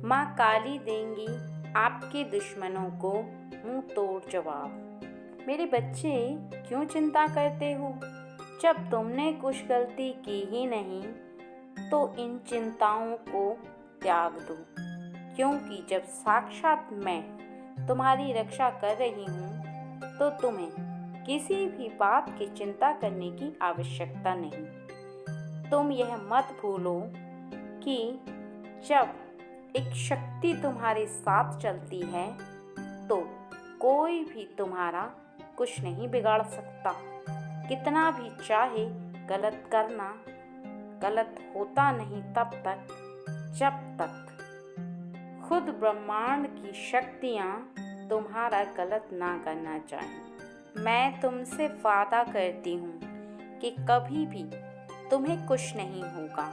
माँ काली देंगी आपके दुश्मनों को मुंह तोड़ जवाब। मेरे बच्चे क्यों चिंता करते हो? जब तुमने कुछ गलती की ही नहीं तो इन चिंताओं को त्याग दो, क्योंकि जब साक्षात मैं तुम्हारी रक्षा कर रही हूँ तो तुम्हें किसी भी बात की चिंता करने की आवश्यकता नहीं। तुम यह मत भूलो कि जब एक शक्ति तुम्हारे साथ चलती है तो कोई भी तुम्हारा कुछ नहीं बिगाड़ सकता। कितना भी चाहे गलत करना, गलत होता नहीं तब तक जब तक खुद ब्रह्मांड की शक्तियाँ तुम्हारा गलत ना करना चाहें। मैं तुमसे वादा करती हूँ कि कभी भी तुम्हें कुछ नहीं होगा,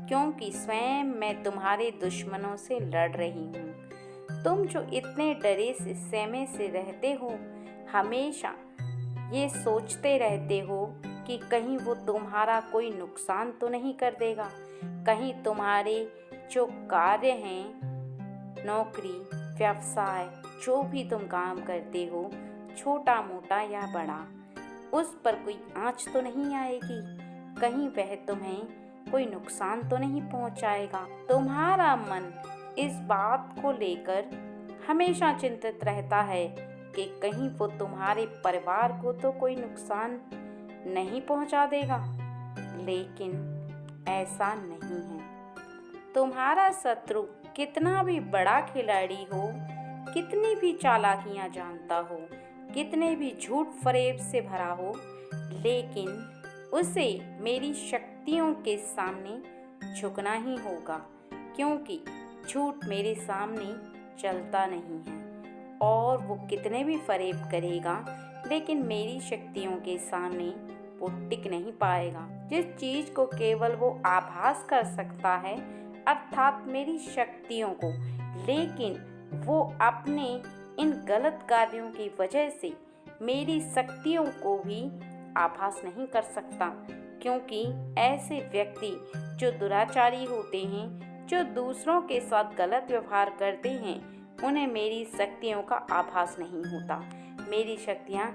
क्योंकि स्वयं मैं तुम्हारे दुश्मनों से लड़ रही हूँ। तुम जो इतने डरे से सहमे से रहते हो, हमेशा ये सोचते रहते हो कि कहीं वो तुम्हारा कोई नुकसान तो नहीं कर देगा, कहीं तुम्हारे जो कार्य हैं, नौकरी, व्यवसाय, जो भी तुम काम करते हो, छोटा मोटा या बड़ा, उस पर कोई आँच तो नहीं आएगी, कहीं वह तुम्हें कोई नुकसान तो नहीं पहुंचाएगा। तुम्हारा मन इस बात को लेकर हमेशा चिंतित रहता है कि कहीं वो तुम्हारे परिवार को तो कोई नुकसान नहीं पहुंचा देगा, लेकिन ऐसा नहीं है। तुम्हारा शत्रु कितना भी बड़ा खिलाड़ी हो, कितनी भी चालाकियां जानता हो, कितने भी झूठ फरेब से भरा हो, लेकिन उसे मेरी शक्तियों के सामने झुकना ही होगा, क्योंकि झूठ मेरे सामने चलता नहीं है। और वो कितने भी फरेब करेगा, लेकिन मेरी शक्तियों के सामने वो टिक नहीं पाएगा। जिस चीज को केवल वो आभास कर सकता है, अर्थात मेरी शक्तियों को, लेकिन वो अपने इन गलत कार्यों की वजह से मेरी शक्तियों को भी आभास नहीं कर सकता, क्योंकि ऐसे व्यक्ति जो दुराचारी होते हैं, जो दूसरों के साथ गलत व्यवहार करते हैं, उन्हें मेरी शक्तियों का आभास नहीं होता। मेरी शक्तियाँ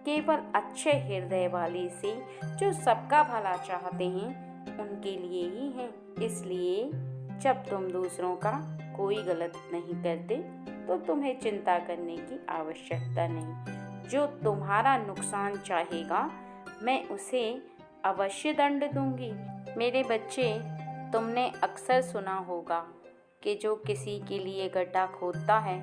केवल अच्छे हृदय वाले से, जो सबका भला चाहते हैं, उनके लिए ही हैं। इसलिए जब तुम दूसरों का कोई गलत नहीं करते तो तुम्हें चिंता करने की आवश्यकता नहीं। जो तुम्हारा नुकसान चाहेगा, मैं उसे अवश्य दंड दूंगी। मेरे बच्चे, तुमने अक्सर सुना होगा कि जो किसी के लिए गड्ढा खोदता है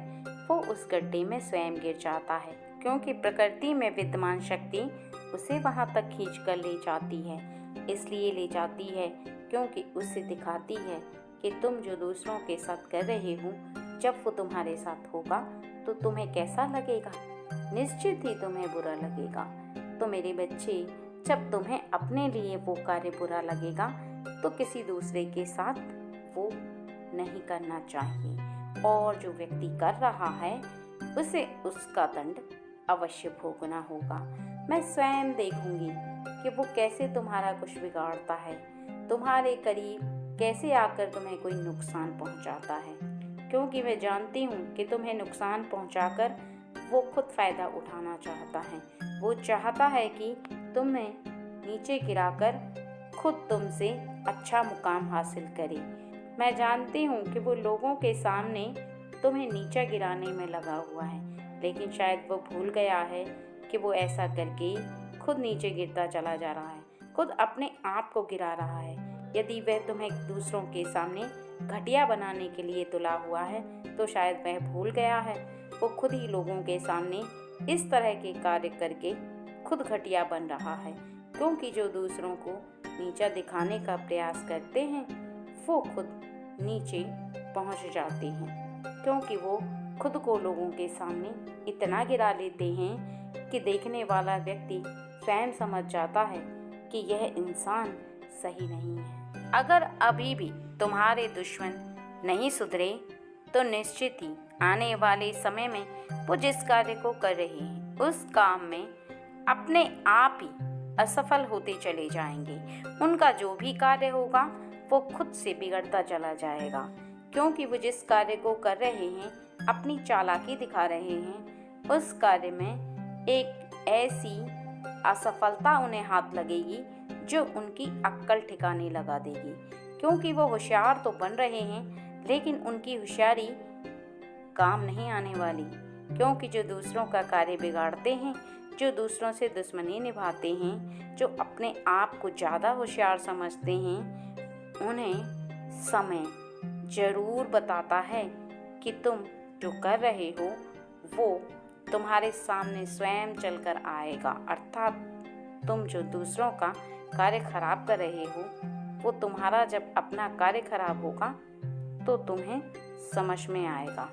वो उस गड्ढे में स्वयं गिर जाता है, क्योंकि प्रकृति में विद्यमान शक्ति उसे वहां तक खींच कर ले जाती है। इसलिए ले जाती है क्योंकि उसे दिखाती है कि तुम जो दूसरों के साथ कर रहे हो, जब वो तुम्हारे साथ होगा तो तुम्हें कैसा लगेगा? निश्चित ही तुम्हें बुरा लगेगा। तो मेरे बच्चे, जब तुम्हें अपने लिए वो कार्य बुरा लगेगा तो किसी दूसरे के साथ वो नहीं करना चाहिए, और जो व्यक्ति कर रहा है उसे उसका दंड अवश्य भोगना होगा। मैं स्वयं देखूंगी कि वो कैसे तुम्हारा कुछ बिगाड़ता है, तुम्हारे करीब कैसे आकर तुम्हें कोई नुकसान पहुंचाता है, क्योंकि मैं जानती हूँ कि तुम्हें नुकसान पहुंचाकर वो खुद फायदा उठाना चाहता है। वो चाहता है कि तुम्हें नीचे गिराकर खुद तुमसे अच्छा मुकाम हासिल करे। मैं जानती हूँ कि वो लोगों के सामने तुम्हें नीचा गिराने में लगा हुआ है, लेकिन शायद वो भूल गया है कि वो ऐसा करके खुद नीचे गिरता चला जा रहा है, खुद अपने आप को गिरा रहा है। यदि वह तुम्हें दूसरों के सामने घटिया बनाने के लिए तुला हुआ है तो शायद वह भूल गया है वो खुद ही लोगों के सामने इस तरह के कार्य करके खुद घटिया बन रहा है, क्योंकि जो दूसरों को नीचा दिखाने का प्रयास करते हैं वो खुद नीचे पहुंच जाते हैं, क्योंकि वो खुद को लोगों के सामने इतना गिरा लेते हैं कि देखने वाला व्यक्ति स्वयं समझ जाता है कि यह इंसान सही नहीं है। अगर अभी भी तुम्हारे दुश्मन नहीं सुधरे तो निश्चित ही आने वाले समय में वो जिस कार्य को कर रहे हैं उस काम में अपने आप ही असफल होते चले जाएंगे। उनका जो भी कार्य होगा वो खुद से बिगड़ता चला जाएगा, क्योंकि वो जिस कार्य को कर रहे हैं, अपनी चालाकी दिखा रहे हैं, उस कार्य में एक ऐसी असफलता उन्हें हाथ लगेगी जो उनकी अक्ल ठिकाने लगा देगी। क्योंकि वो होशियार तो बन रहे हैं, लेकिन उनकी होशियारी काम नहीं आने वाली। क्योंकि जो दूसरों का कार्य बिगाड़ते हैं, जो दूसरों से दुश्मनी निभाते हैं, जो अपने आप को ज़्यादा होशियार समझते हैं, उन्हें समय ज़रूर बताता है कि तुम जो कर रहे हो वो तुम्हारे सामने स्वयं चलकर आएगा। अर्थात तुम जो दूसरों का कार्य खराब कर रहे हो, वो तुम्हारा जब अपना कार्य खराब होगा तो तुम्हें समझ में आएगा।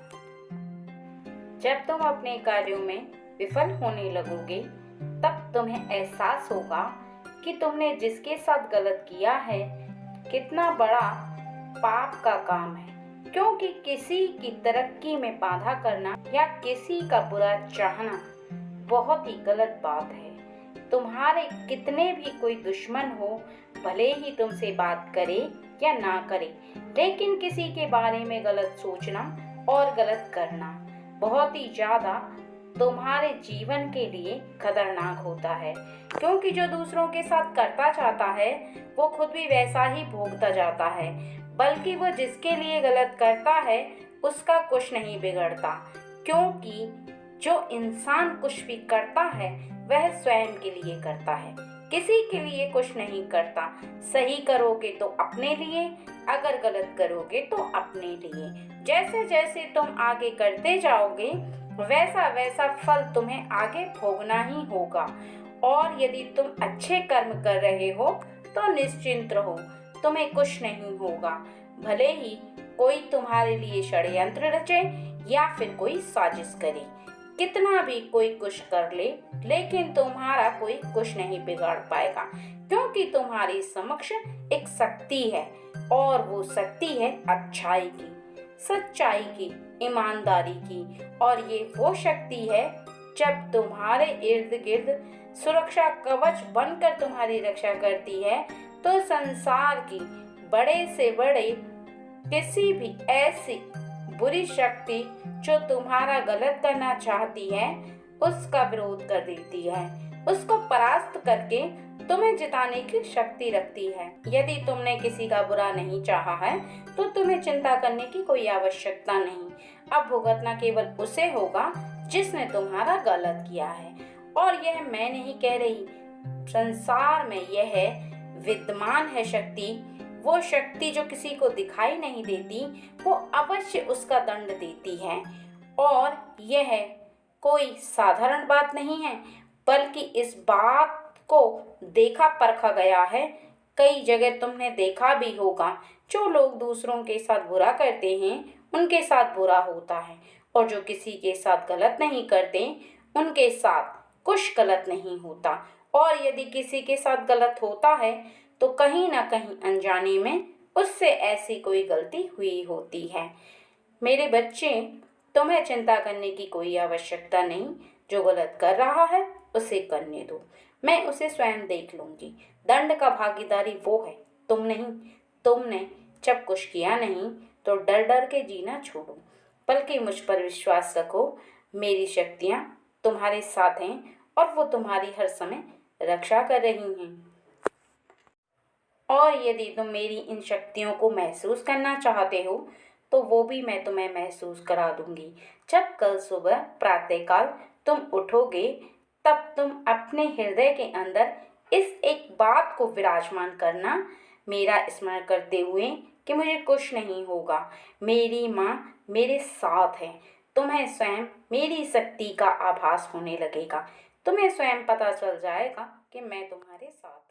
जब तुम अपने कार्यों में विफल होने लगोगे, तब तुम्हें एहसास होगा कि तुमने जिसके साथ गलत किया है कितना बड़ा पाप का काम है। क्योंकि किसी की तरक्की में बाधा करना या किसी का बुरा चाहना बहुत ही गलत बात है। तुम्हारे कितने भी कोई दुश्मन हो, भले ही तुमसे बात करे या ना करे, लेकिन किसी के बारे में गलत सोचना और गलत करना बहुत ही ज्यादा तुम्हारे जीवन के लिए खतरनाक होता है। क्योंकि जो दूसरों के साथ करता चाहता है, वो खुद भी वैसा ही भोगता जाता है, बल्कि वो जिसके लिए गलत करता है उसका कुछ नहीं बिगड़ता। क्योंकि जो इंसान कुछ भी करता है वह स्वयं के लिए करता है, किसी के लिए कुछ नहीं करता। सही करोगे तो अपने लिए, अगर गलत करोगे तो अपने लिए। जैसे जैसे तुम आगे करते जाओगे, वैसा वैसा फल तुम्हें आगे भोगना ही होगा। और यदि तुम अच्छे कर्म कर रहे हो तो निश्चिंत रहो, तुम्हें कुछ नहीं होगा। भले ही कोई तुम्हारे लिए षड्यंत्र रचे या फिर कोई साजिश करे, कितना भी कोई कुछ कर ले, लेकिन तुम्हारा कोई कुछ नहीं बिगाड़ पाएगा। क्योंकि तुम्हारी समक्ष एक शक्ति है, और वो शक्ति है अच्छाई की, सच्चाई की, ईमानदारी की। और ये वो शक्ति है जब तुम्हारे इर्द गिर्द सुरक्षा कवच बनकर तुम्हारी रक्षा करती है, तो संसार की बड़े से बड़े किसी भी ऐसी बुरी शक्ति जो तुम्हारा गलत करना चाहती है उसका विरोध कर देती है, उसको परास्त करके तुम्हें जिताने की शक्ति रखती है। यदि तुमने किसी का बुरा नहीं चाहा है तो तुम्हें चिंता करने की कोई आवश्यकता नहीं। अब भुगतना केवल उसे होगा जिसने तुम्हारा गलत किया है। और यह मैं नहीं कह रही, संसार में यह विद्यमान है शक्ति, वो शक्ति जो किसी को दिखाई नहीं देती, वो अवश्य उसका दंड देती है। और यह कोई साधारण बात नहीं है, बल्कि इस बात को देखा परखा गया है। कई जगह तुमने देखा भी होगा, जो लोग दूसरों के साथ बुरा करते हैं उनके साथ बुरा होता है, और जो किसी के साथ गलत नहीं करते उनके साथ कुछ गलत नहीं होता। और यदि किसी के साथ गलत होता है तो कहीं ना कहीं अनजाने में उससे ऐसी कोई गलती हुई होती है। मेरे बच्चे, तुम्हें चिंता करने की कोई आवश्यकता नहीं। जो गलत कर रहा है उसे करने दो, मैं उसे स्वयं देख लूंगी। दंड का भागीदारी वो है, तुम नहीं। तुमने जब कुछ किया नहीं तो डर डर के जीना छोड़ो, बल्कि मुझ पर विश्वास रखो। मेरी शक्तियाँ तुम्हारे साथ हैं और वो तुम्हारी हर समय रक्षा कर रही हैं। और यदि तुम मेरी इन शक्तियों को महसूस करना चाहते हो तो वो भी मैं तुम्हें महसूस करा दूंगी। जब कल सुबह प्रातःकाल तुम उठोगे, तब तुम अपने हृदय के अंदर इस एक बात को विराजमान करना, मेरा स्मरण करते हुए कि मुझे कुछ नहीं होगा, मेरी माँ मेरे साथ है। तुम्हें स्वयं मेरी शक्ति का आभास होने लगेगा, तुम्हें स्वयं पता चल जाएगा कि मैं तुम्हारे साथ